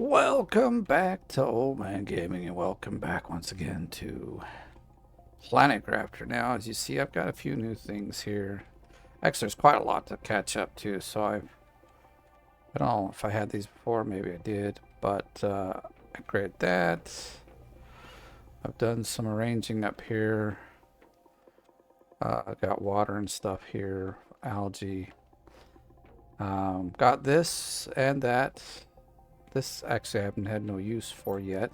Welcome back to Oldman Gaming, and welcome back once again to Planet Crafter. Now, as you see, I've got a few new things here. Actually, there's quite a lot to catch up to, so I don't know if I had these before, maybe I did, but upgrade that. I've done some arranging up here. I've got water and stuff here, algae. Got this and that. This actually I haven't had no use for yet.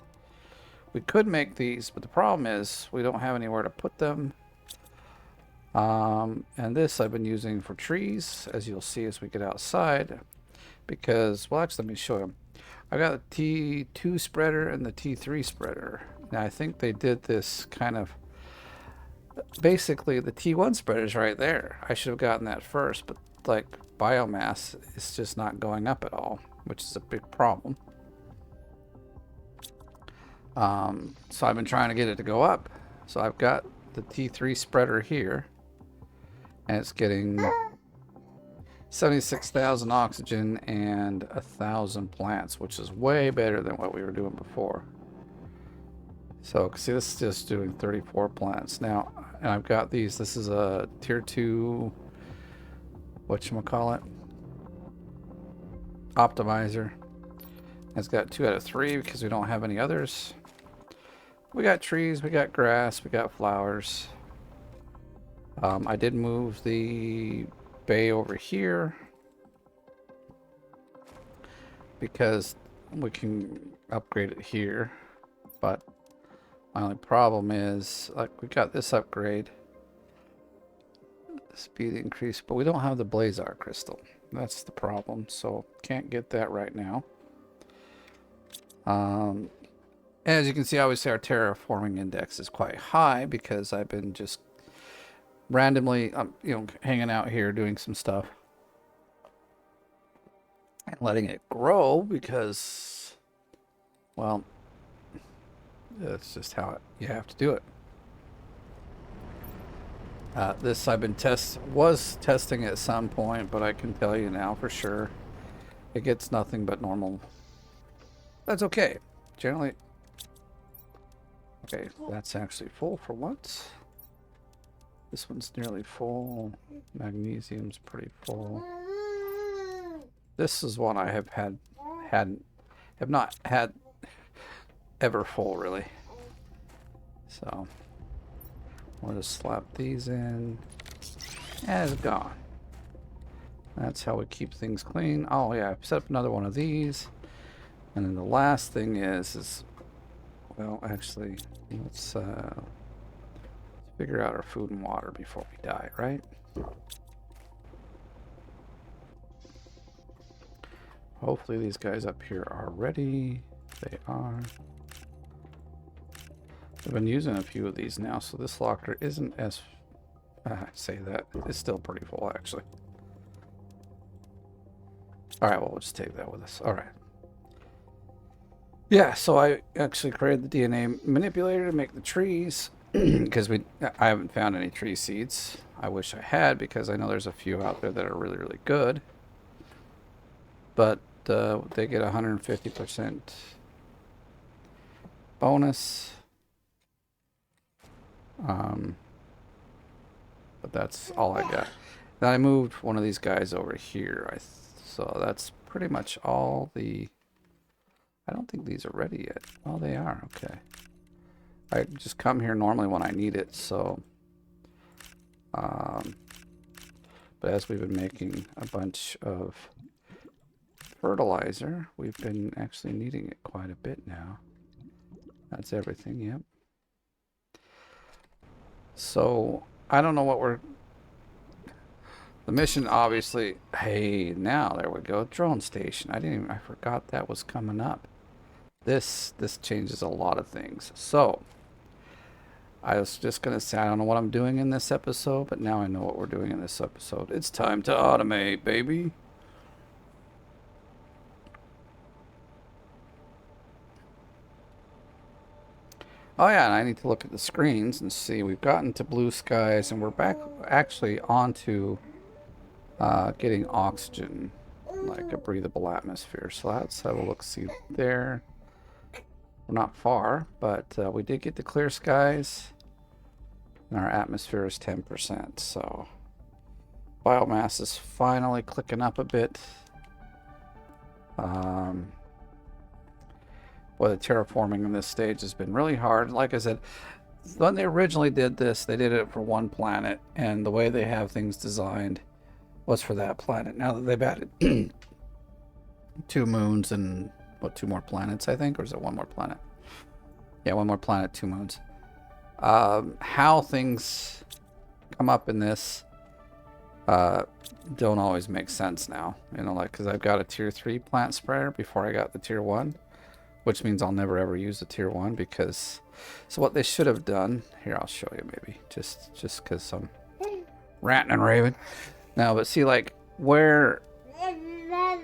We could make these, but the problem is we don't have anywhere to put them. And this I've been using for trees, as you'll see as we get outside. Because, well, actually, let me show you. I got the T2 spreader and the T3 spreader. Now, I think they did this kind of... Basically, the T1 spreader is right there. I should have gotten that first, but, like, biomass is just not going up at all, which is a big problem. So I've been trying to get it to go up. So I've got the T3 spreader here, and it's getting 76,000 oxygen and 1,000 plants, which is way better than what we were doing before. So see, this is just doing 34 plants now, and I've got these. This is a tier 2, whatchamacallit, optimizer. It's got 2 out of 3 because we don't have any others. We got trees, we got grass, we got flowers. I did move the bay over here because we can upgrade it here, but my only problem is, like, we got this upgrade, speed increase, but we don't have the Blazar crystal. That's the problem, so can't get that right now. As you can see, obviously our terraforming index is quite high because I've been just randomly, hanging out here doing some stuff and letting it grow because, well, that's just how you have to do it. This I've been was testing at some point, but I can tell you now for sure it gets nothing but normal. That's okay. Generally, okay, that's actually full for once. This one's nearly full. Magnesium's pretty full. This is one I have not had ever full, really. So we'll just slap these in, and it's gone. That's how we keep things clean. Oh yeah, I've set up another one of these, and then the last thing is well, actually, let's figure out our food and water before we die, right? Hopefully these guys up here are ready. They are. I've been using a few of these now, so this locker isn't as... say that. It's still pretty full, actually. Alright, well, we'll just take that with us. Alright. Yeah, so I actually created the DNA manipulator to make the trees. Because I haven't found any tree seeds. I wish I had, because I know there's a few out there that are really, really good. But they get 150% bonus. But that's all I got. Then I moved one of these guys over here. So that's pretty much all the... I don't think these are ready yet. Oh, they are. Okay. I just come here normally when I need it, so... but as we've been making a bunch of fertilizer, we've been actually needing it quite a bit now. That's everything, yep. So, I don't know what we're... The mission, obviously... Hey, now, there we go. Drone station. I forgot that was coming up. This changes a lot of things. So... I was just going to say, I don't know what I'm doing in this episode, but now I know what we're doing in this episode. It's time to automate, baby. Oh yeah, and I need to look at the screens and see. We've gotten to blue skies, and we're back actually onto getting oxygen like a breathable atmosphere. So let's have a look-see there. We're not far, but we did get the clear skies. And our atmosphere is 10%, so biomass is finally clicking up a bit. Well, the terraforming in this stage has been really hard. Like I said, when they originally did this, they did it for one planet, and the way they have things designed was for that planet. Now that they've added 2 moons and, what, 2 more planets, I think? Or is it 1 more planet? Yeah, 1 more planet, 2 moons. How things come up in this don't always make sense now. You know, like, because I've got a tier 3 plant spreader before I got the tier 1, which means I'll never ever use a tier 1 because... So what they should have done... Here, I'll show you maybe. Just because I'm ranting and raving. No, but see, like, where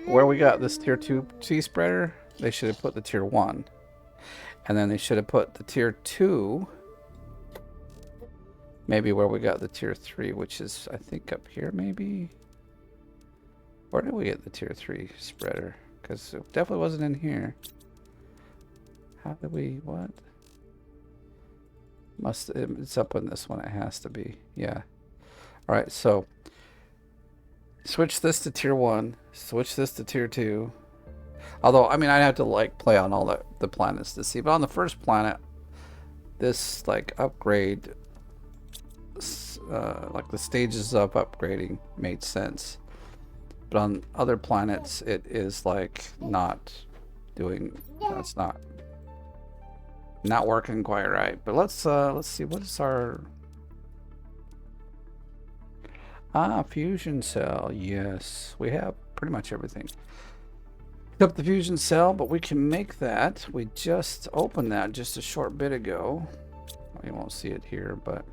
we got this tier 2 T spreader, they should have put the tier 1. And then they should have put the tier 2... Maybe where we got the tier 3, which is, I think, up here, maybe? Where did we get the tier 3 spreader? Because it definitely wasn't in here. How did we, what? It's up on this one, it has to be. Yeah. Alright, so switch this to tier 1, switch this to tier 2. Although, I mean, I'd have to, like, play on all the planets to see. But on the first planet, this, like, upgrade... like the stages of upgrading made sense, but on other planets it is like not doing, it's not working quite right. But let's see, what is our fusion cell? Yes, we have pretty much everything except the fusion cell, but we can make that. We just opened that just a short bit ago. You won't see it here, but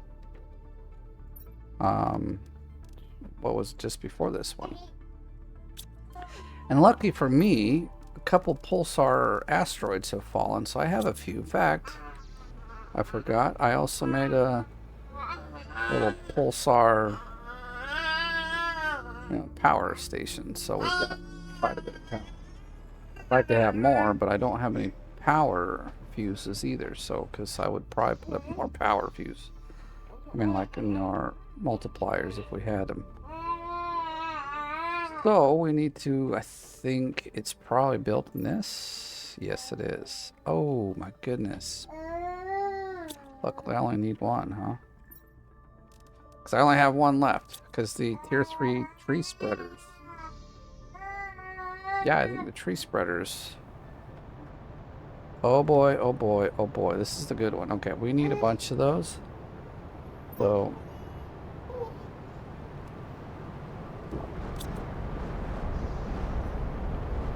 what was just before this one. And lucky for me, a couple pulsar asteroids have fallen, so I have a few. In fact, I forgot, I also made a little pulsar, you know, power station, so we've got quite a bit of power. I'd like to have more, but I don't have any power fuses either, so, because I would probably put up more power fuse. I mean, like in our multipliers if we had them. So we need to, I think it's probably built in this. Yes, it is. Oh my goodness. Luckily I only need 1, huh? Because I only have 1 left. Because the tier 3 tree spreaders. Yeah, I think the tree spreaders. Oh boy, oh boy, oh boy. This is the good one. Okay, we need a bunch of those. So...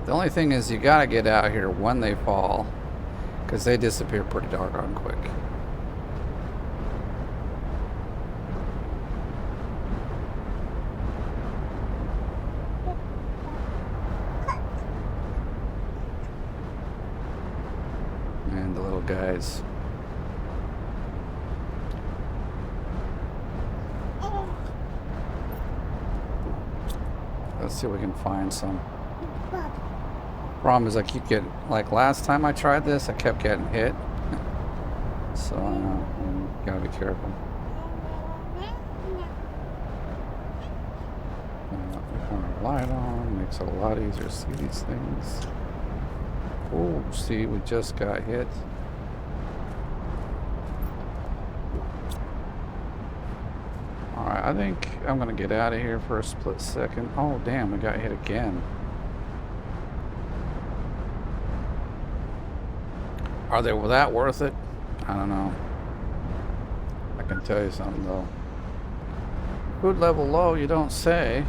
The only thing is you gotta get out here when they fall, because they disappear pretty doggone quick. And the little guys. Let's see if we can find some. Problem is I keep getting, like last time I tried this, I kept getting hit. So gotta be careful. Turn our light on, makes it a lot easier to see these things. Oh, see, we just got hit. Alright, I think I'm gonna get out of here for a split second. Oh damn, we got hit again. Are they that worth it? I don't know. I can tell you something though. Food level low, you don't say.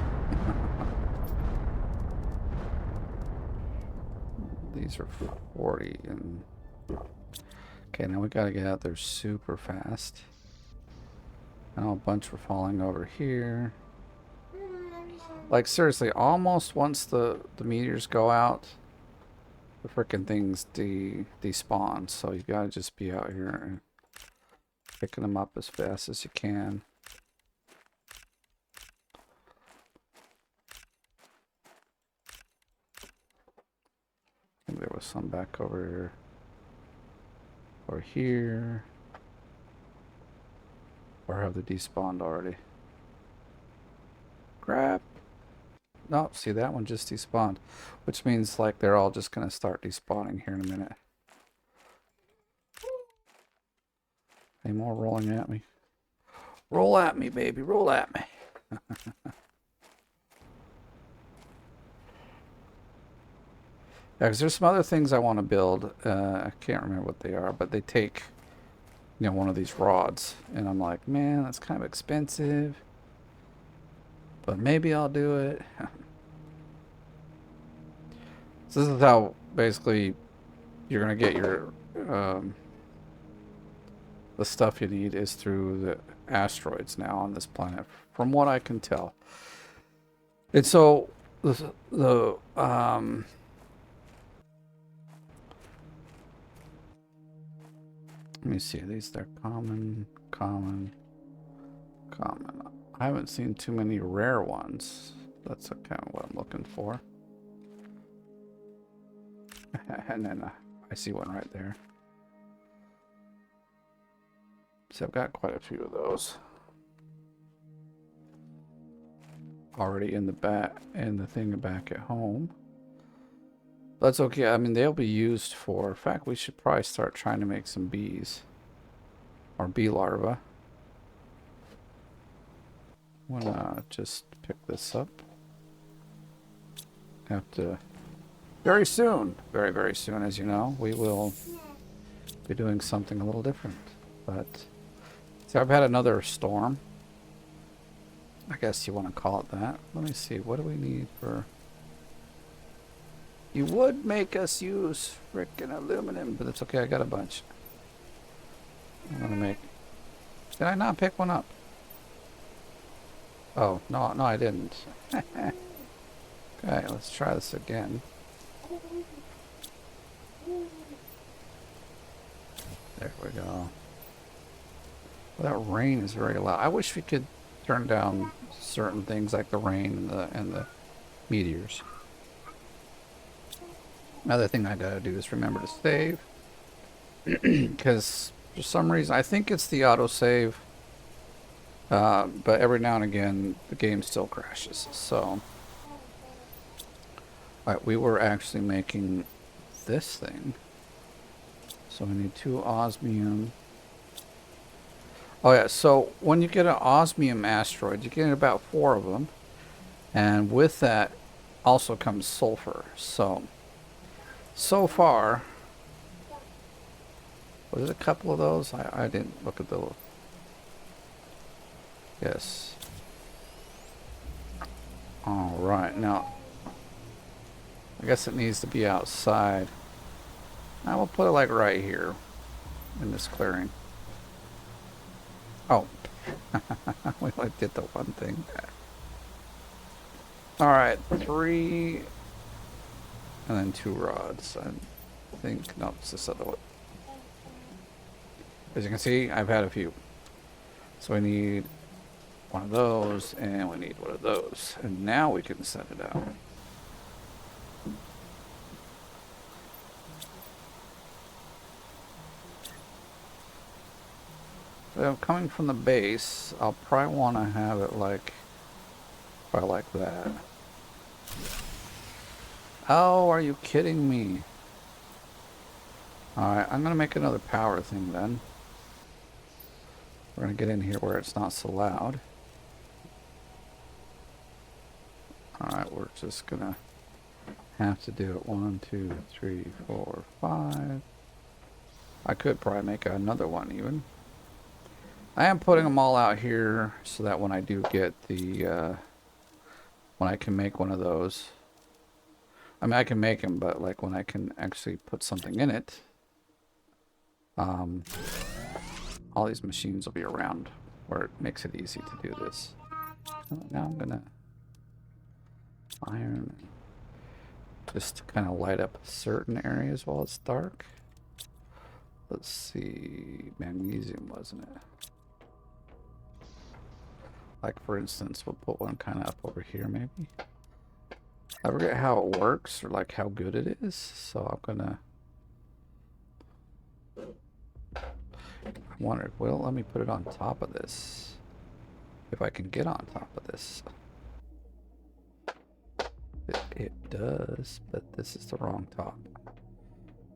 These are 40 and... Okay, now we gotta get out there super fast. I know a bunch were falling over here. Like seriously, almost once the meteors go out, the frickin' things despawn, so you gotta just be out here and picking them up as fast as you can. think there was some back over here. Or here. Or have they despawned already? Crap. No, see that one just despawned. Which means like they're all just gonna start despawning here in a minute. Any more rolling at me? Roll at me, baby. Roll at me. Yeah, because there's some other things I want to build. I can't remember what they are, but they take, you know, one of these rods. And I'm like, man, that's kind of expensive. But maybe I'll do it. So this is how, basically, you're going to get your, the stuff you need is through the asteroids now on this planet, from what I can tell. And so, the let me see. These they're common. I haven't seen too many rare ones. That's kind of what I'm looking for. And then I see one right there. So I've got quite a few of those already in the thing back at home. That's okay. I mean, they'll be used for... In fact, we should probably start trying to make some bees. Or bee larvae. I'm gonna just pick this up. Have to... Very soon, very, very soon, as you know, we will be doing something a little different. But... See, I've had another storm. I guess you want to call it that. Let me see. What do we need for... You would make us use frickin' aluminum, but it's okay. I got a bunch. I'm gonna make... Did I not pick one up? Oh, no, I didn't. Okay, let's try this again. There we go. Well, that rain is very loud. I wish we could turn down certain things like the rain and the meteors. Another thing I gotta do is remember to save. Because for some reason, I think it's the autosave. But every now and again, the game still crashes. So, alright, we were actually making this thing. So we need 2 osmium. Oh yeah, so when you get an osmium asteroid, you get about 4 of them. And with that also comes sulfur. So far, was it a couple of those? I didn't look at the... Yes. Alright, now, I guess it needs to be outside. I will put it like right here in this clearing. Oh, we only did the one thing. Alright, 3... And then 2 rods. I think, no, it's this other one. As you can see, I've had a few. So we need one of those, and we need one of those. And now we can set it out. So coming from the base, I'll probably want to have it like, probably like that. Oh, are you kidding me? Alright, I'm going to make another power thing then. We're going to get in here where it's not so loud. Alright, we're just going to have to do it. 1, 2, 3, 4, 5. I could probably make another one even. I am putting them all out here so that when I do get the... when I can make one of those... I mean, I can make them, but like when I can actually put something in it, all these machines will be around where it makes it easy to do this. Now I'm gonna iron just to kind of light up certain areas while it's dark. Let's see, magnesium, wasn't it? Like for instance, we'll put one kind of up over here maybe. I forget how it works or like how good it is, so I'm gonna. I wondered, well, let me put it on top of this. If I can get on top of this. It does, but this is the wrong top.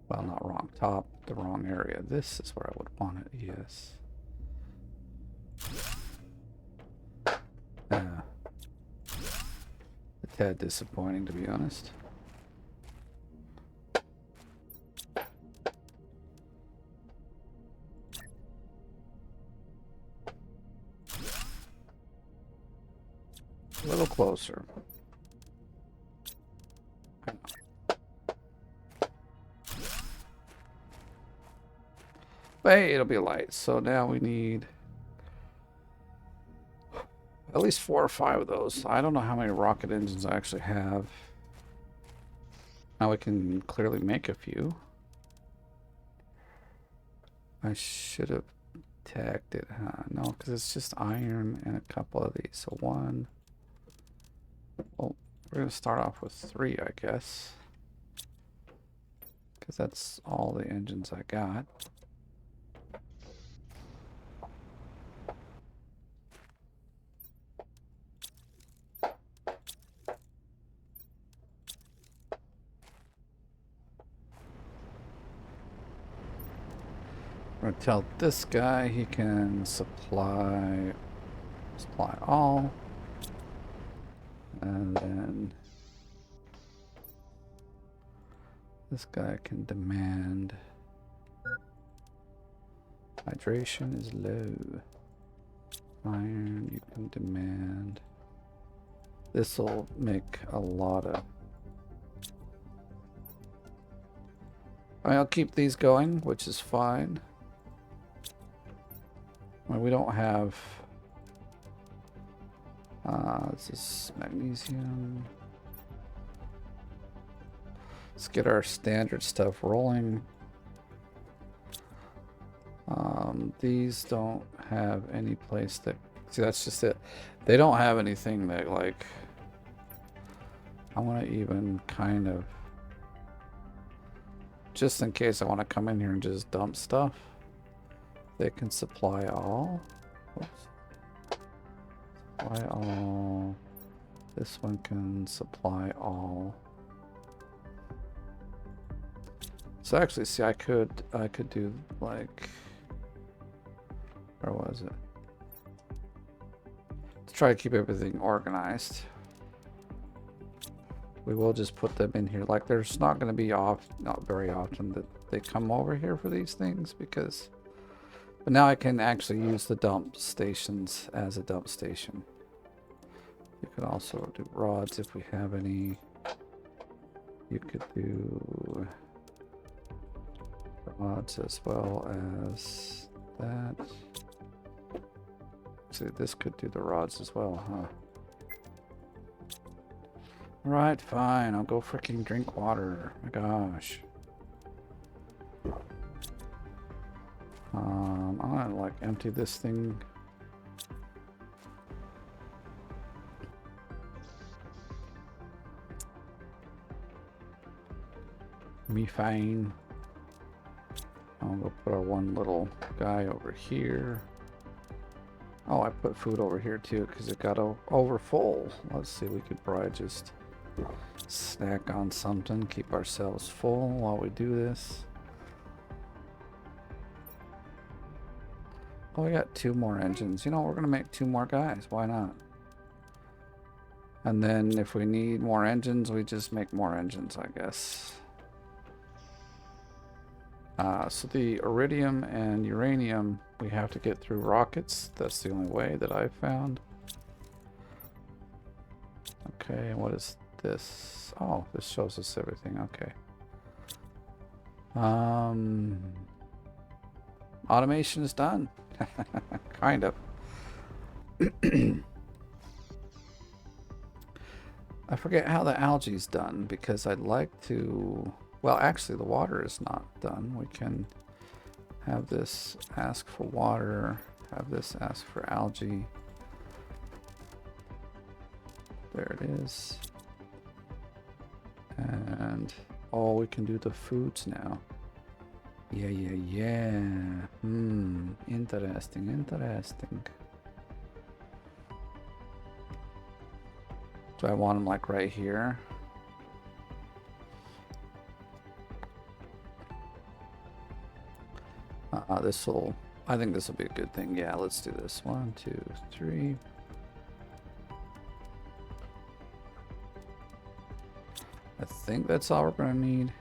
Well, not wrong top, the wrong area. This is where I would want it, yes. A tad disappointing, to be honest. A little closer. But hey, it'll be light. So now we need at least 4 or 5 of those. I don't know how many rocket engines I actually have. Now we can clearly make a few. I should have tagged it, huh? No, because it's just iron and a couple of these. So 1. Well, we're going to start off with 3, I guess. Because that's all the engines I got. I'm going to tell this guy he can supply all. And then this guy can demand hydration is low. Iron, you can demand. This will make a lot of. I'll keep these going, which is fine. Well, we don't have. This is magnesium. Let's get our standard stuff rolling. These don't have any place that. See, that's just it. They don't have anything that, like. I want to even kind of. Just in case I want to come in here and just dump stuff. They can supply all. Oops. Supply all. This one can supply all. So actually, see, I could do like, where was it? To try to keep everything organized. We will just put them in here. Like, there's not going to be not very often that they come over here for these things because. But now I can actually use the dump stations as a dump station. You could also do rods if we have any. You could do rods as well as that. See, this could do the rods as well, huh? Alright, fine. I'll go freaking drink water. My gosh. I'm gonna like empty this thing. Methane. I'll go put our one little guy over here. Oh, I put food over here too because it got over full. Let's see, we could probably just snack on something, keep ourselves full while we do this. Oh, we got 2 more engines. You know, we're gonna make 2 more guys. Why not? And then if we need more engines, we just make more engines, I guess. So the iridium and uranium, we have to get through rockets. That's the only way that I've found. Okay, and what is this? Oh, this shows us everything. Okay. Automation is done. Kind of. I forget how the algae's done because I'd like to. Well, actually, the water is not done. We can have this ask for water, have this ask for algae. There it is. And, oh, we can do the foods now. Yeah, yeah, yeah. Interesting, interesting. Do I want them like right here? I think this will be a good thing. Yeah, let's do this. 1, 2, 3. I think that's all we're gonna need.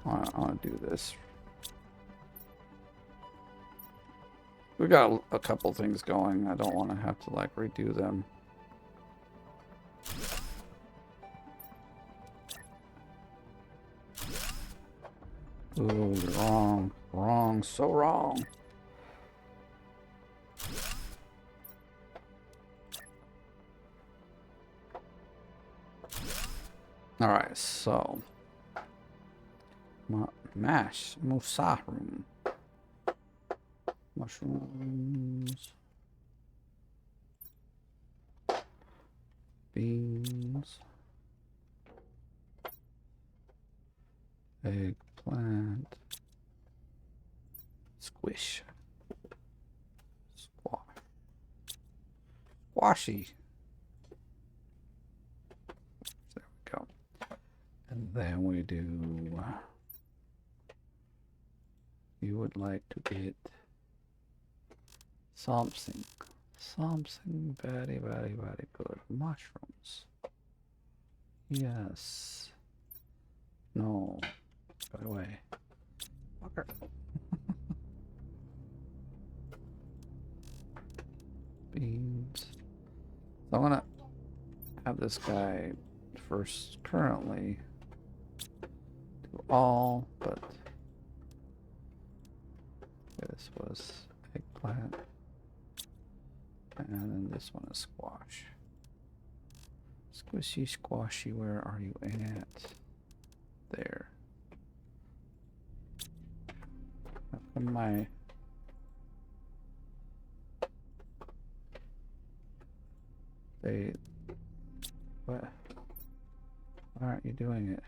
I'll do this. We got a couple things going. I don't want to have to like redo them. Ooh, wrong. Wrong. So wrong. Alright, so. Mash. Musahroom. Mushrooms. Beans. Eggplant. Squish. Squash. Squashy. There we go. And then we do... You would like to get something very, very, very good. Mushrooms. Yes. No. Go away. Fucker. Beans. So I'm gonna have this guy first currently do all, but this was eggplant. And then this one is squash. Squishy, squashy, where are you at? There. How come my... They... What? Why aren't you doing it?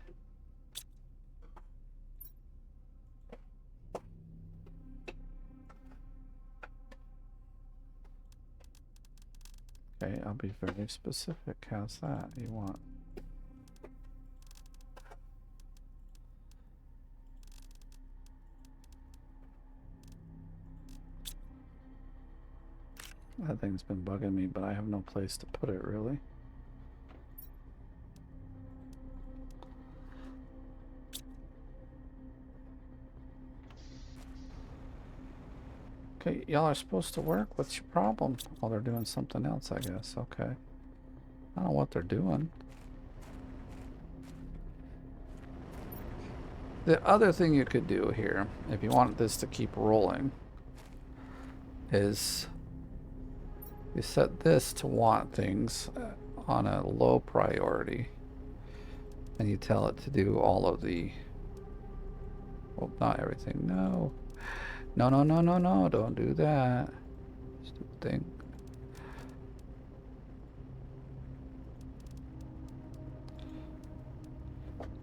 Okay, I'll be very specific. How's that? You want? That thing's been bugging me, but I have no place to put it, really. Okay, y'all are supposed to work. What's your problem? Oh, they're doing something else, I guess. Okay. I don't know what they're doing. The other thing you could do here, if you want this to keep rolling, is you set this to want things on a low priority, and you tell it to do all of the, well, not everything. No, no, no, no, no, no, don't do that. Stupid thing.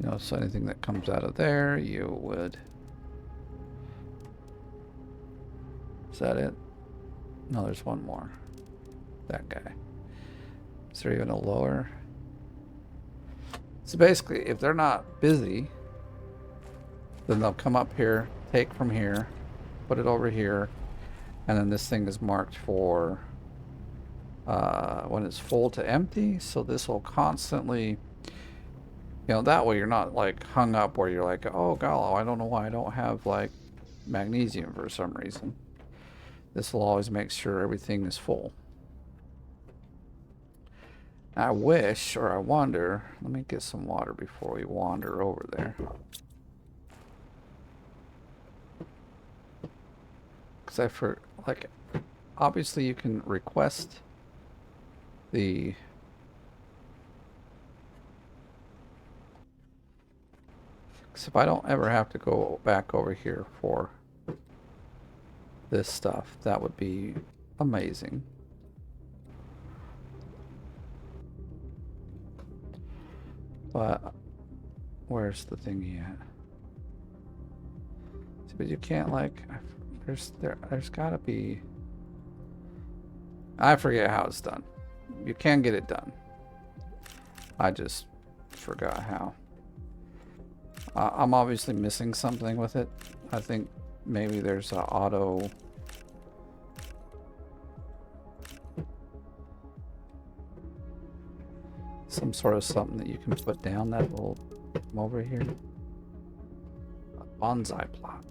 You know, so anything that comes out of there, you would... Is that it? No, there's one more. That guy. Is there even a lower? So basically, if they're not busy, then they'll come up here, take from here, put it over here, and then this thing is marked for when it's full to empty. So this will constantly, you know, that way you're not like hung up where you're like, oh god, I don't know why I don't have like magnesium for some reason. This will always make sure everything is full. I wish, or I wonder, let me get some water before we wander over there. Because like, obviously you can request the... Because if I don't ever have to go back over here for this stuff, that would be amazing. But where's the thingy at? See, but you can't like. There's gotta be. I forget how it's done. You can get it done. I just forgot how. I'm obviously missing something with it. I think maybe there's a auto. Some sort of something that you can put down that will come over here. A bonsai plot.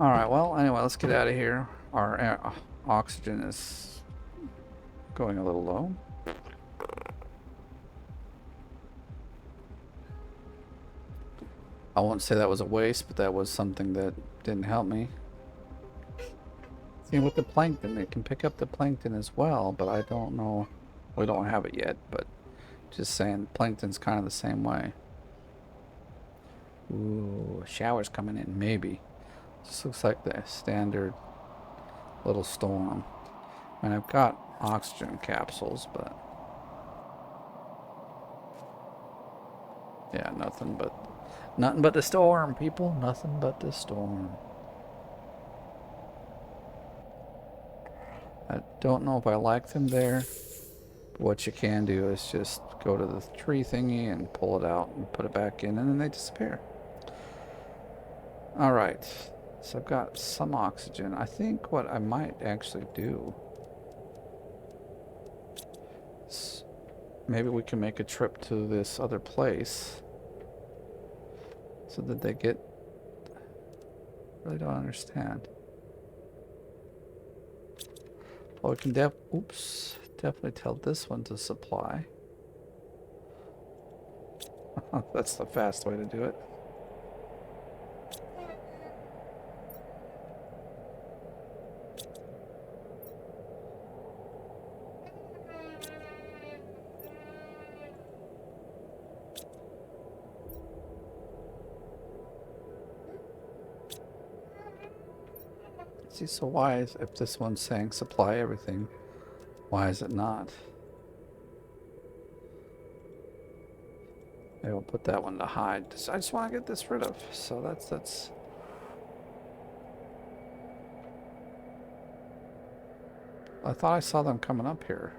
Alright, well, anyway, let's get out of here. Our oxygen is going a little low. I won't say that was a waste, but that was something that didn't help me. See, with the plankton, they can pick up the plankton as well, but I don't know. We don't have it yet, but just saying, plankton's kind of the same way. Ooh, a shower's coming in, maybe. Just looks like the standard little storm. And I've got oxygen capsules, but yeah, nothing but the storm, people. Nothing but the storm. I don't know if I like them there. But what you can do is just go to the tree thingy and pull it out and put it back in, and then they disappear. Alright, so I've got some oxygen. I think what I might actually do is maybe we can make a trip to this other place so that they get... really don't understand. Well, we can definitely tell this one to supply. That's the fast way to do it. See, so why is, if this one's saying supply everything, why is it not? Maybe we'll put that one to hide. I just want to get this rid of. So that's. I thought I saw them coming up here.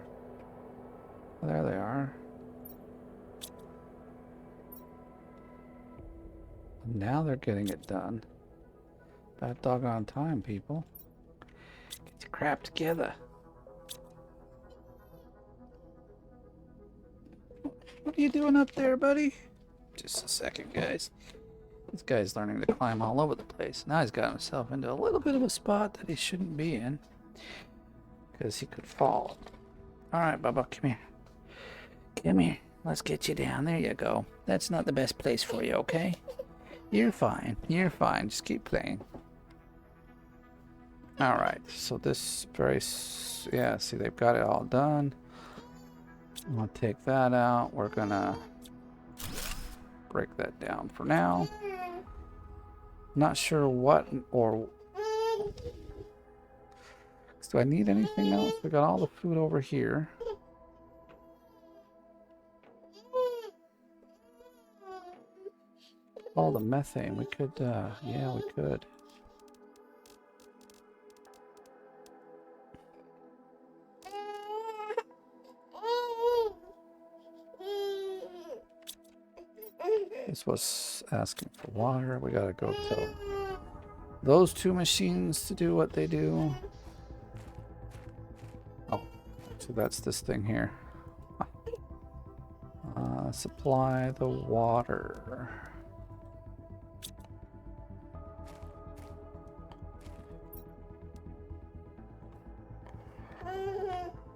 Oh, there they are. Now they're getting it done. About doggone time, people. Get your crap together. What are you doing up there, buddy? Just a second, guys. This guy's learning to climb all over the place. Now he's got himself into a little bit of a spot that he shouldn't be in. Because he could fall. Alright, Bubba, come here. Come here. Let's get you down. There you go. That's not the best place for you, okay? You're fine. You're fine. Just keep playing. Alright, so this very... yeah, see, they've got it all done. I'm going to take that out. We're going to break that down for now. Not sure what or... do I need anything else? We got all the food over here. All the methane. We could, yeah, we could. This was asking for water. We gotta go tell those two machines to do what they do. Oh, so that's this thing here. Supply the water.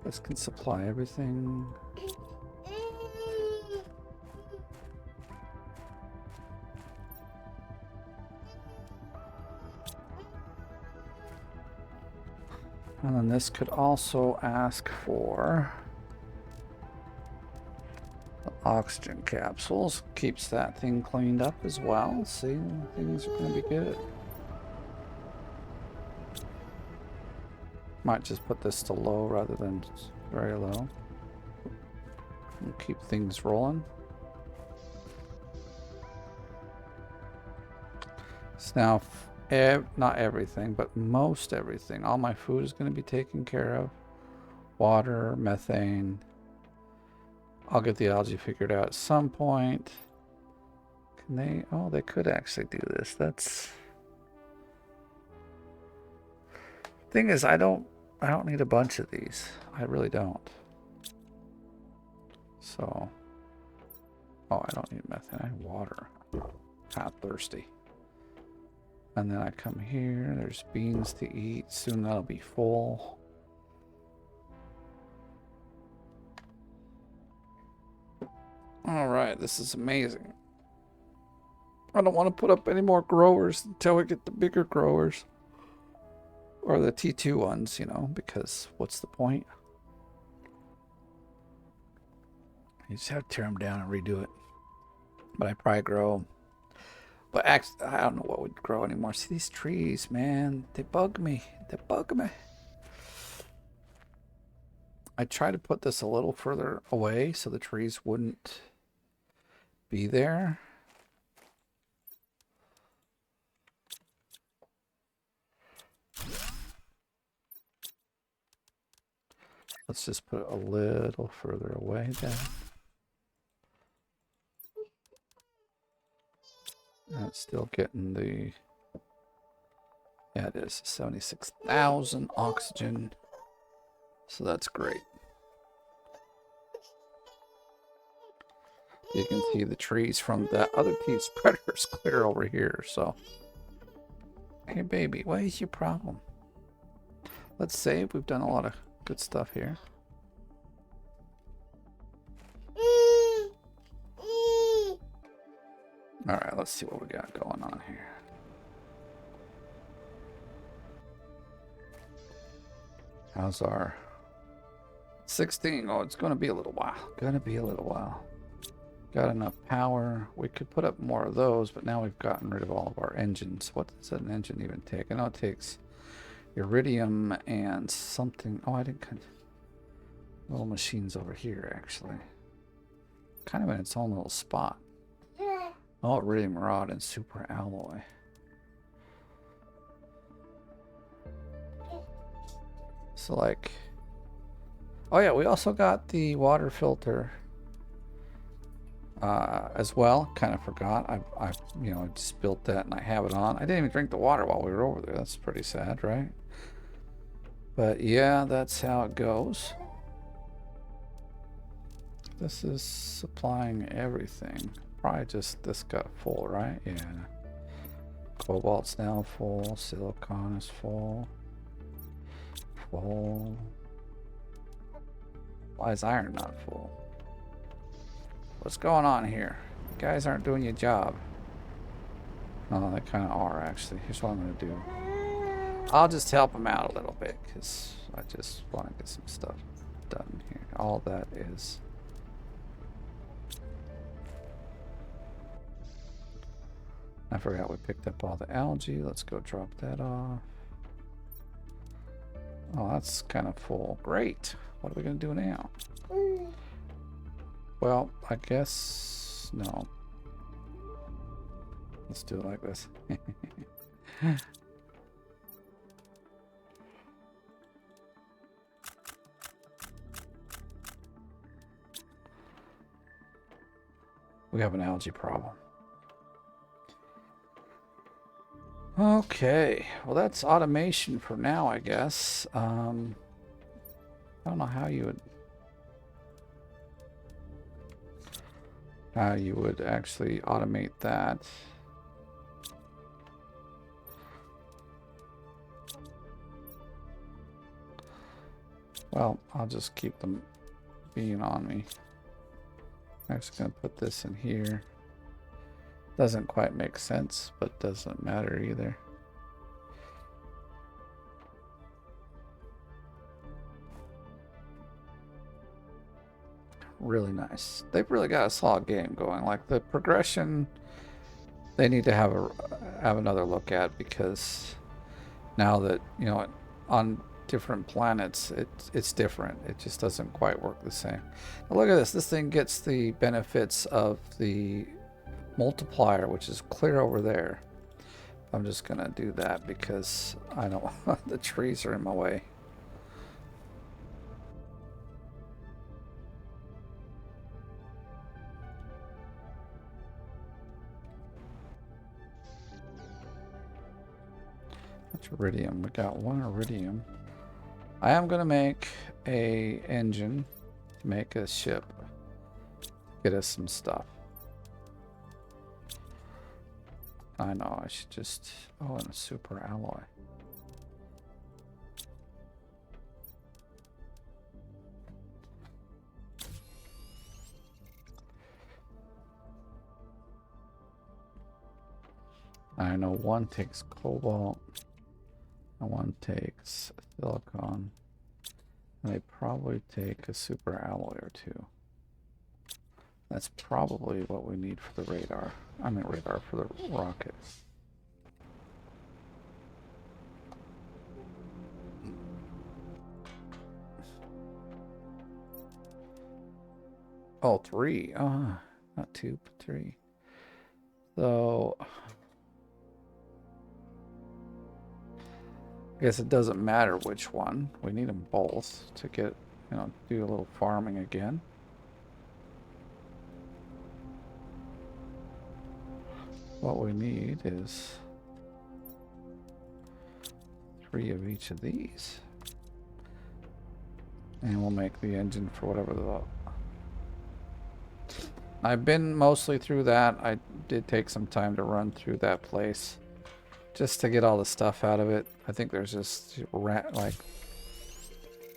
This can supply everything. And then this could also ask for Oxygen capsules keeps that thing cleaned up as well. See, things are going to be good. Might just put this to low rather than very low. And keep things rolling. So now, not everything, but most everything. All my food is going to be taken care of. Water, methane. I'll get the algae figured out at some point. Can they? Oh, they could actually do this. That's... Thing is, I don't need a bunch of these. I really don't. So, oh, I don't need methane. I need water. Kind of thirsty. And then I come here. There's beans to eat. Soon that'll be full. All right, this is amazing. I don't want to put up any more growers until we get the bigger growers. Or the T2 ones, you know, because what's the point? You just have to tear them down and redo it. But I probably grow... But actually, I don't know what would grow anymore. See these trees, man. They bug me. They bug me. I try to put this a little further away so the trees wouldn't be there. Let's just put it a little further away then. And it's still getting the... Yeah, it is. 76,000 oxygen. So that's great. You can see the trees from that other tea spreaders clear over here, so... Hey, baby, what is your problem? Let's save. We've done a lot of good stuff here. Alright, let's see what we got going on here. How's our... 16. Oh, it's going to be a little while. Gonna be a little while. Got enough power. We could put up more of those, but now we've gotten rid of all of our engines. What does an engine even take? I know it takes Uranium and something. Oh, I didn't... Little machines over here, actually. Kind of in its own little spot. Oh, Iridium rod and super alloy. So, like... Oh, yeah, we also got the water filter as well. Kind of forgot. I you know, just built that and I have it on. I didn't even drink the water while we were over there. That's pretty sad, right? But yeah, that's how it goes. This is supplying everything. Probably just this got full, right? Yeah. Cobalt's now full. Silicon is full. Full. Why is iron not full? What's going on here? You guys aren't doing your job. Oh, they kind of are, actually. Here's what I'm going to do. I'll just help them out a little bit, because I just want to get some stuff done here. All that is... I forgot we picked up all the algae. Let's go drop that off. Oh, that's kind of full. Great. What are we going to do now? Well, I guess... No. Let's do it like this. We have an algae problem. Okay, well that's automation for now, I guess. I don't know how you would actually automate that. Well, I'll just keep them being on me. I'm just gonna put this in here. Doesn't quite make sense, but doesn't matter either. really nice. They've really got a solid game going. Like the progression, they need to have another look at, because now that, you know, on different planets it's different. It just doesn't quite work the same. Now look at this. This thing gets the benefits of the multiplier, which is clear over there. I'm just gonna do that because I don't the trees are in my way. That's iridium. We got one iridium. I am gonna make a engine to make a ship. Get us some stuff. I know, I should just... Oh, and a super alloy. I know one takes cobalt, and one takes silicon. And they probably take a super alloy or two. That's probably what we need for the radar. I mean radar, for the rocket. Oh, 3. Not 2, but 3. So I guess it doesn't matter which one. We need them both to get, you know, do a little farming again. What we need is 3 of each of these. And we'll make the engine for whatever the... I've been mostly through that. I did take some time to run through that place just to get all the stuff out of it. I think there's just like,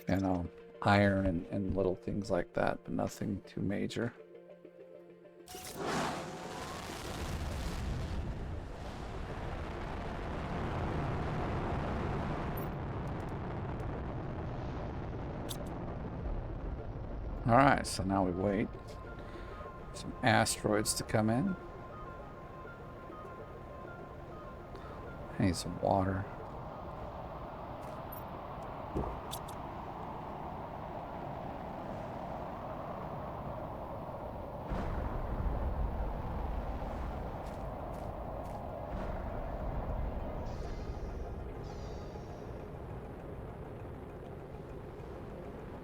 you know, iron and little things like that, but nothing too major. Alright, so now we wait. Some asteroids to come in. I need some water.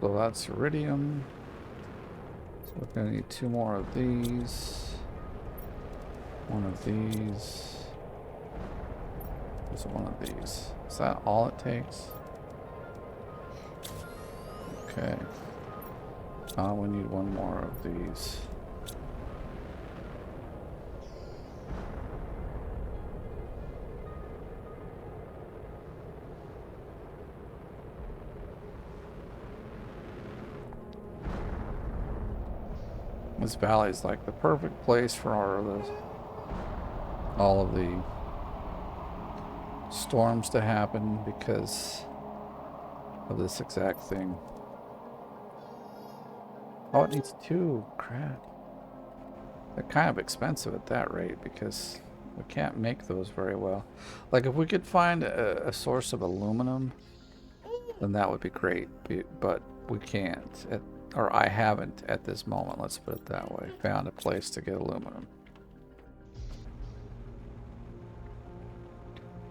So that's iridium. So we're gonna need 2 more of these. 1 of these. There's 1 of these. Is that all it takes? Okay. We need 1 more of these. This valley is like the perfect place for all of the storms to happen because of this exact thing. Oh, it needs 2. Crap. They're kind of expensive at that rate because we can't make those very well. Like if we could find a source of aluminum, then that would be great. But we can't. Or I haven't at this moment, let's put it that way. Found a place to get aluminum.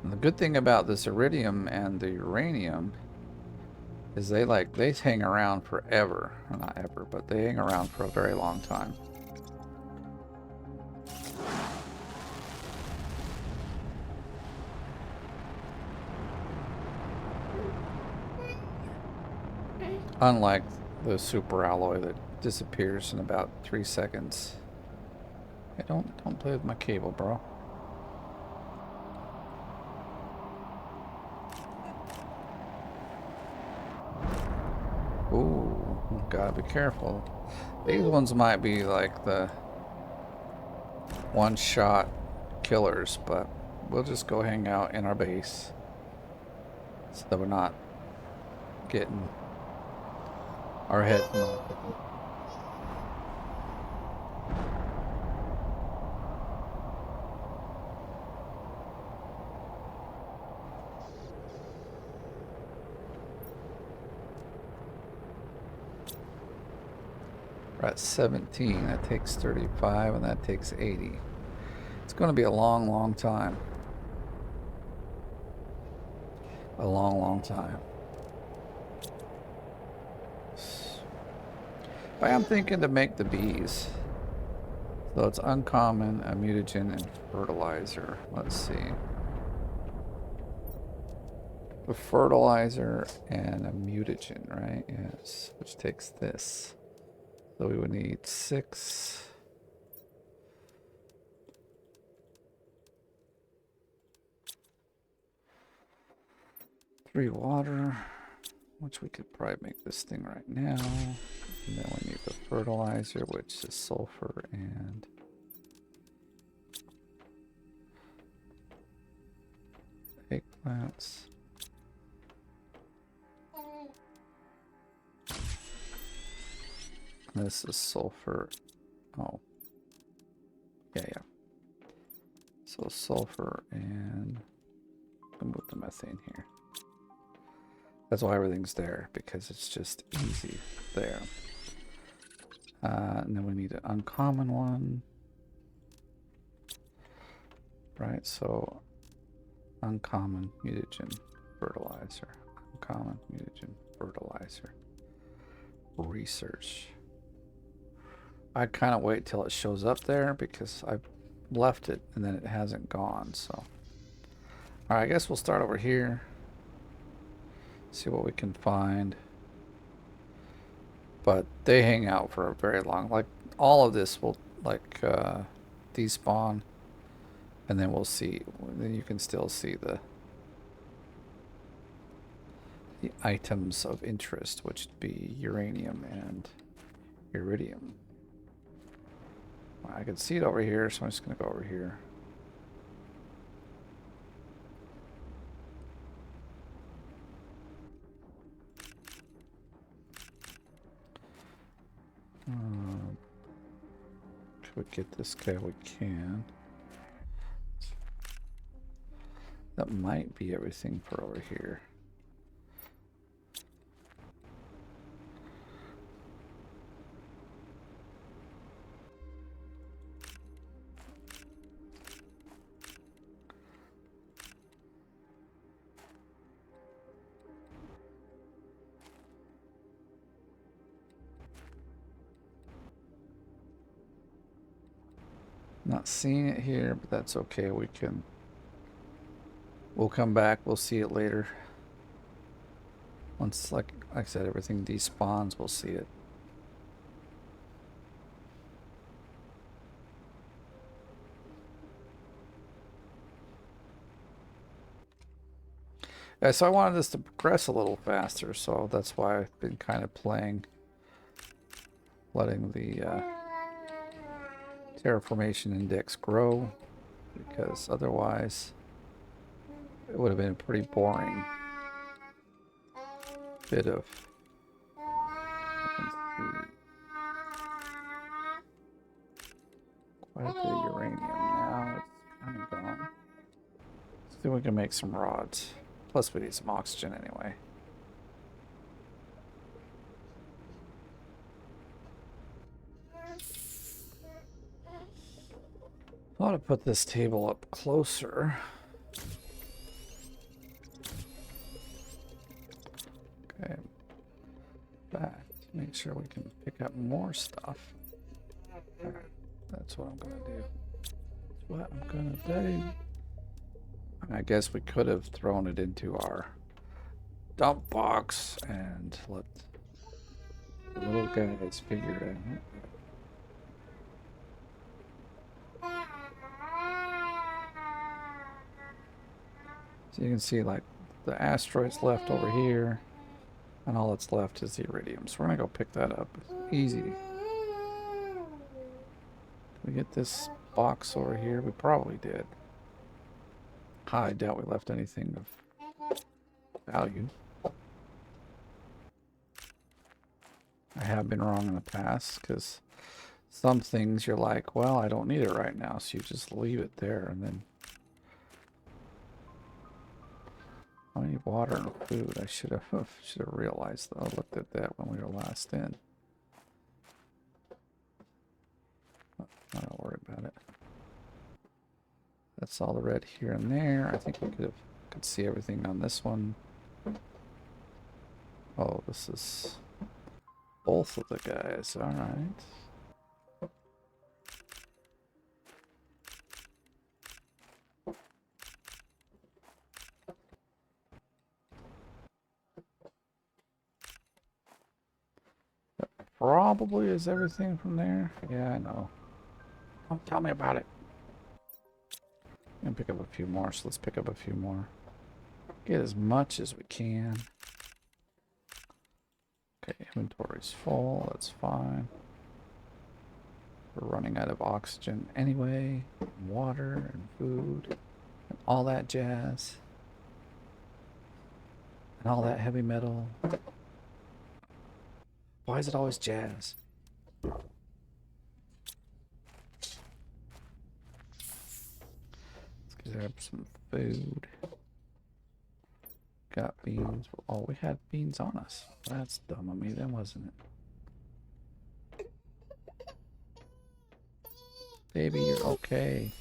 And the good thing about this iridium and the uranium is they hang around forever. Well, not ever, but they hang around for a very long time. Unlike the super alloy that disappears in about 3 seconds. Hey, don't play with my cable, bro. Ooh, gotta be careful. These ones might be like the one-shot killers, but we'll just go hang out in our base so that we're not getting our head knocked. We're at 17. That takes 35, and that takes 80. It's going to be a long, long time. A long, long time. I am thinking to make the bees. So it's uncommon, a mutagen, and fertilizer. Let's see. A fertilizer and a mutagen, right? Yes, which takes this. So we would need 6. 3 water, which we could probably make this thing right now. And then we need the fertilizer, which is sulfur and eggplants. And this is sulfur. Oh. Yeah. So sulfur and I'll move the methane here. That's why everything's there, because it's just easy there. And then we need an uncommon one. Right, so uncommon mutagen fertilizer. Uncommon mutagen fertilizer. Research. I kind of wait till it shows up there because I've left it and then it hasn't gone, so. Alright, I guess we'll start over here. See what we can find. But they hang out for a very long, like all of this will like despawn, and then we'll see, then you can still see the items of interest, which would be uranium and iridium. I can see it over here, so I'm just going to go over here. Should we get this guy? We can. That might be everything for over here. Not seeing it here, but that's okay. We'll come back. We'll see it later. Once, like I said, everything despawns, we'll see it. Yeah, so I wanted this to progress a little faster, so that's why I've been kind of playing, letting the terraformation index grow, because otherwise it would have been a pretty boring bit of, quite a bit of uranium. Now it's kind of gone. Let's see if we can make some rods. Plus we need some oxygen anyway. I ought to put this table up closer. Okay. Back to make sure we can pick up more stuff. Alright, that's what I'm gonna do. That's what I'm gonna do. I guess we could have thrown it into our dump box and let the little guys figure it out. So you can see, like, the asteroids left over here, and all that's left is the iridium. So we're gonna go pick that up. It's easy. Can we get this box over here? We probably did. I doubt we left anything of value. I have been wrong in the past, because some things you're like, well, I don't need it right now, so you just leave it there, and then I need water and food. I should have realized that. I looked at that when we were last in. That's all the red here and there. I think we could see everything on this one. Oh, this is both of the guys. All right. That probably is everything from there. Yeah, I know. Don't tell me about it. I'm gonna pick up a few more, so let's pick up a few more. Get as much as we can. Okay, inventory's full. That's fine. We're running out of oxygen anyway, and water and food, and all that jazz, and all that heavy metal. Why is it always jazz? Let's grab some food. Got beans. Oh, we had beans on us. That's dumb of me then, wasn't it? Baby, you're okay.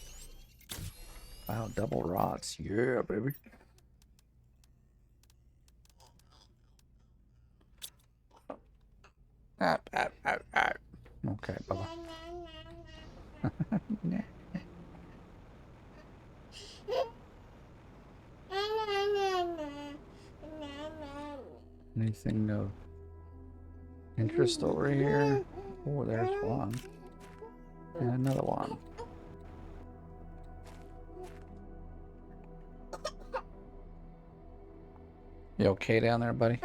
Wow, double rods. Yeah, baby. Okay, bye-bye. Anything of interest over here? Oh, there's one. And another one. You okay down there, buddy?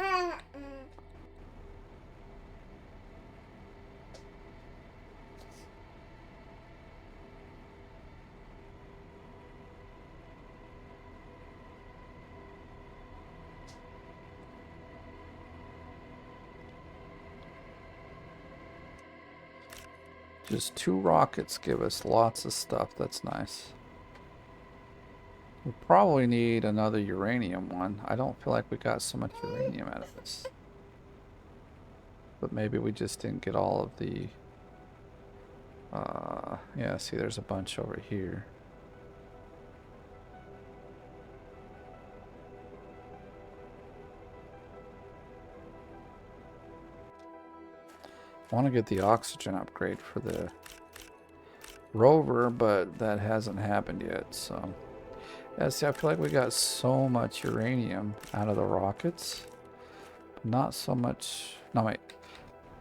Just 2 rockets give us lots of stuff. That's nice. We probably need another uranium one. I don't feel like we got so much uranium out of this. But maybe we just didn't get all of the... yeah, see, there's a bunch over here. I want to get the oxygen upgrade for the rover, but that hasn't happened yet, so... Yeah, see, I feel like we got so much uranium out of the rockets. Not so much... No, wait.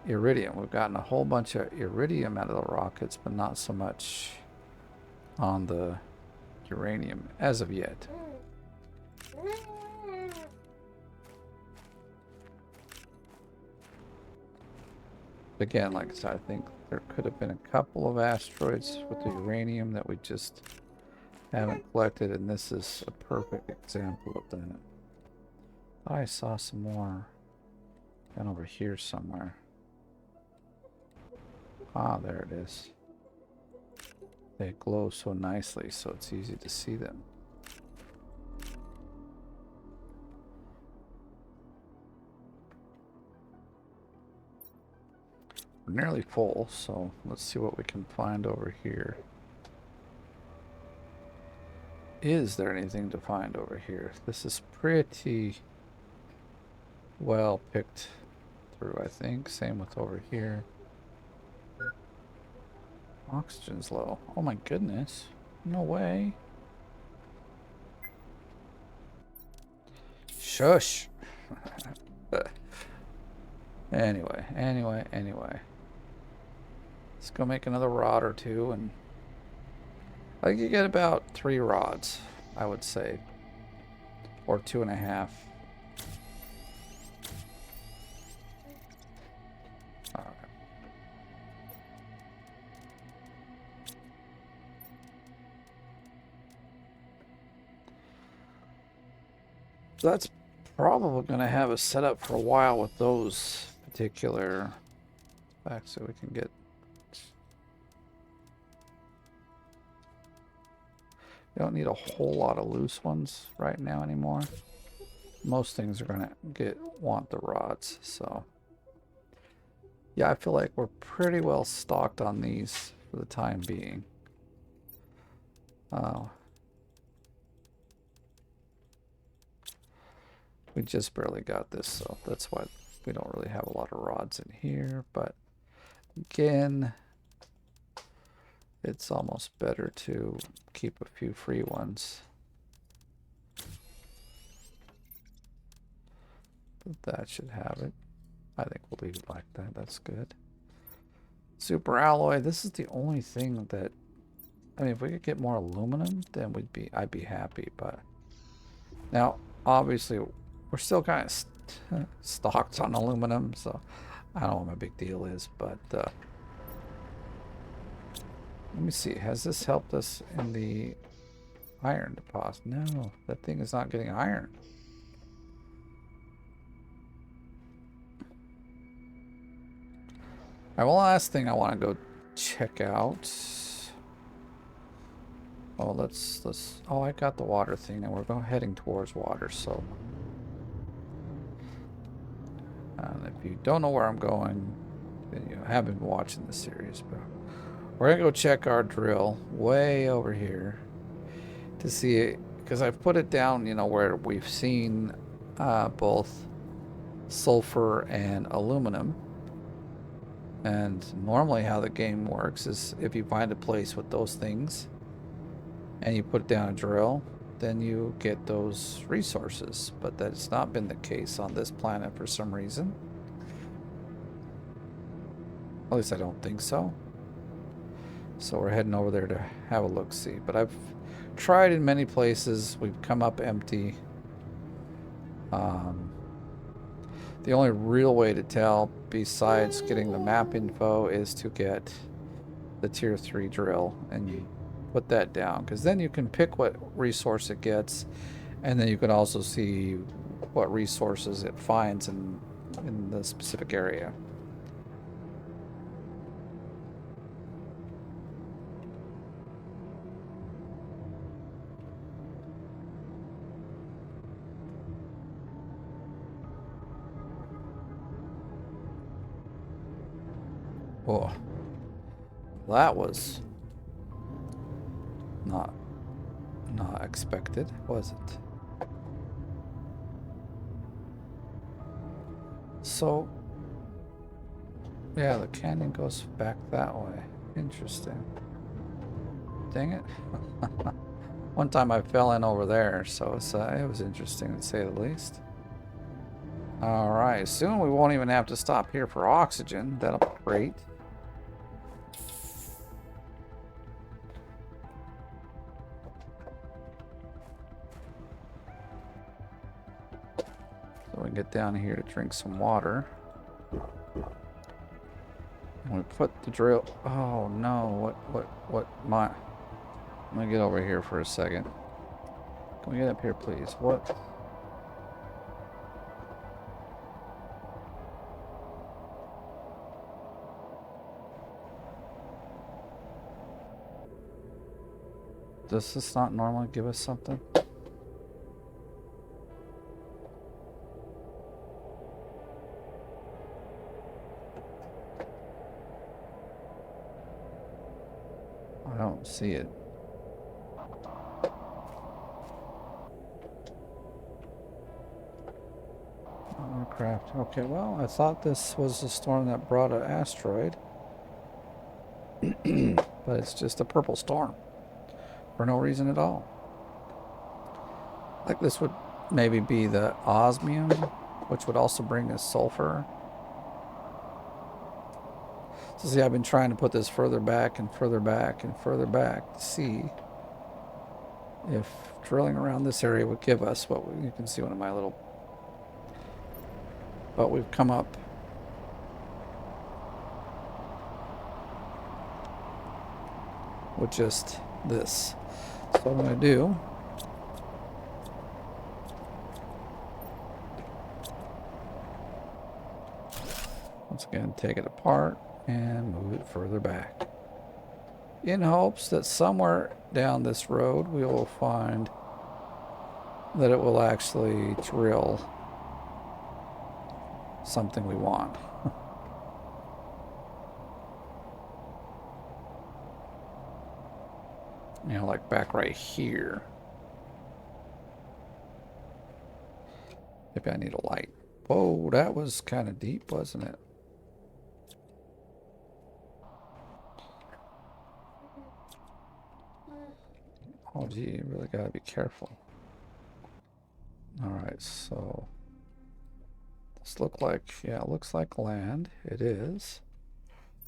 Iridium. We've gotten a whole bunch of iridium out of the rockets, but not so much on the uranium as of yet. Again, like I said, I think there could have been a couple of asteroids with the uranium that we just haven't collected, and this is a perfect example of that. I saw some more down over here somewhere. Ah, there it is. They glow so nicely, so it's easy to see them. We're nearly full, so let's see what we can find over here. Is there anything to find over here? This is pretty well picked through, I think. Same with over here. Oxygen's low. Oh my goodness. No way. Shush. Anyway. Let's go make another rod or two, and I think you get about 3 rods, I would say. Or 2.5. Alright. So that's probably going to have us set up for a while with those particular facts, so we can get... We don't need a whole lot of loose ones right now anymore. Most things are going to want the rods, so... Yeah, I feel like we're pretty well stocked on these for the time being. We just barely got this, so that's why we don't really have a lot of rods in here. But again, it's almost better to keep a few free ones. But that should have it. I think we'll leave it like that. That's good. Super alloy. This is the only thing that, I mean, if we could get more aluminum, then I'd be happy. But now, obviously, we're still kind of stocked on aluminum, so I don't know what my big deal is. But let me see. Has this helped us in the iron deposit? No, that thing is not getting iron. All right, well, last thing I want to go check out. Oh, let's. Oh, I got the water thing, and we're heading towards water. So, and if you don't know where I'm going, then you haven't been watching the series. But we're gonna go check our drill way over here to see it, because I've put it down, you know, where we've seen both sulfur and aluminum. And normally, how the game works is if you find a place with those things and you put down a drill, then you get those resources. But that's not been the case on this planet for some reason. At least I don't think so. So we're heading over there to have a look-see. But I've tried in many places. We've come up empty. The only real way to tell, besides getting the map info, is to get the tier 3 drill and you put that down, because then you can pick what resource it gets, and then you can also see what resources it finds in the specific area. Oh, that was not expected, was it? So, yeah, the canyon goes back that way. Interesting. Dang it. One time I fell in over there, so it was interesting to say the least. Alright, soon we won't even have to stop here for oxygen. That'll be great. So we can get down here to drink some water. And we put the drill... Oh no, what my... Let me get over here for a second. Can we get up here, please? What? Does this not normally give us something? I don't see it. Aircraft. Okay, well, I thought this was the storm that brought an asteroid. But it's just a purple storm. For no reason at all. Like this would maybe be the osmium, which would also bring us sulfur. So see, I've been trying to put this further back and further back and further back to see if drilling around this area would give us what you can see one of my little... But we've come up with just this. So what I'm going to do, once again, take it apart and move it further back, in hopes that somewhere down this road we will find that it will actually drill something we want. You know, like back right here. Maybe I need a light. Whoa, that was kind of deep, wasn't it? Oh, gee, you really gotta be careful. Alright, so this yeah, it looks like land. It is.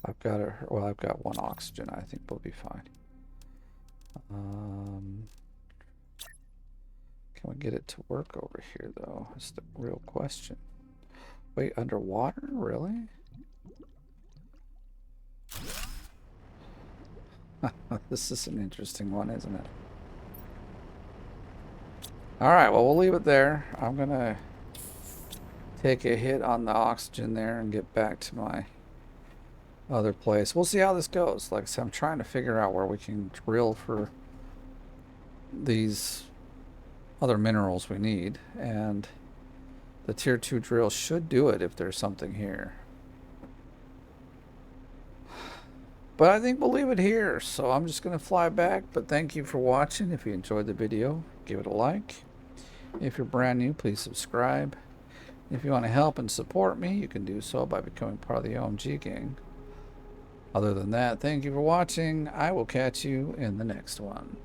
I've got well, I've got one oxygen. I think we'll be fine. Can we get it to work over here, though? That's the real question. Wait, underwater? Really? This is an interesting one, isn't it? Alright, well, we'll leave it there. I'm gonna take a hit on the oxygen there and get back to my other place. We'll see how this goes. Like I said, I'm trying to figure out where we can drill for these other minerals we need, and the tier 2 drill should do it if there's something here. But I think we'll leave it here, so I'm just going to fly back. But thank you for watching. If you enjoyed the video, give it a like. If you're brand new, please subscribe. If you want to help and support me, you can do so by becoming part of the OMG gang. Other than that, thank you for watching. I will catch you in the next one.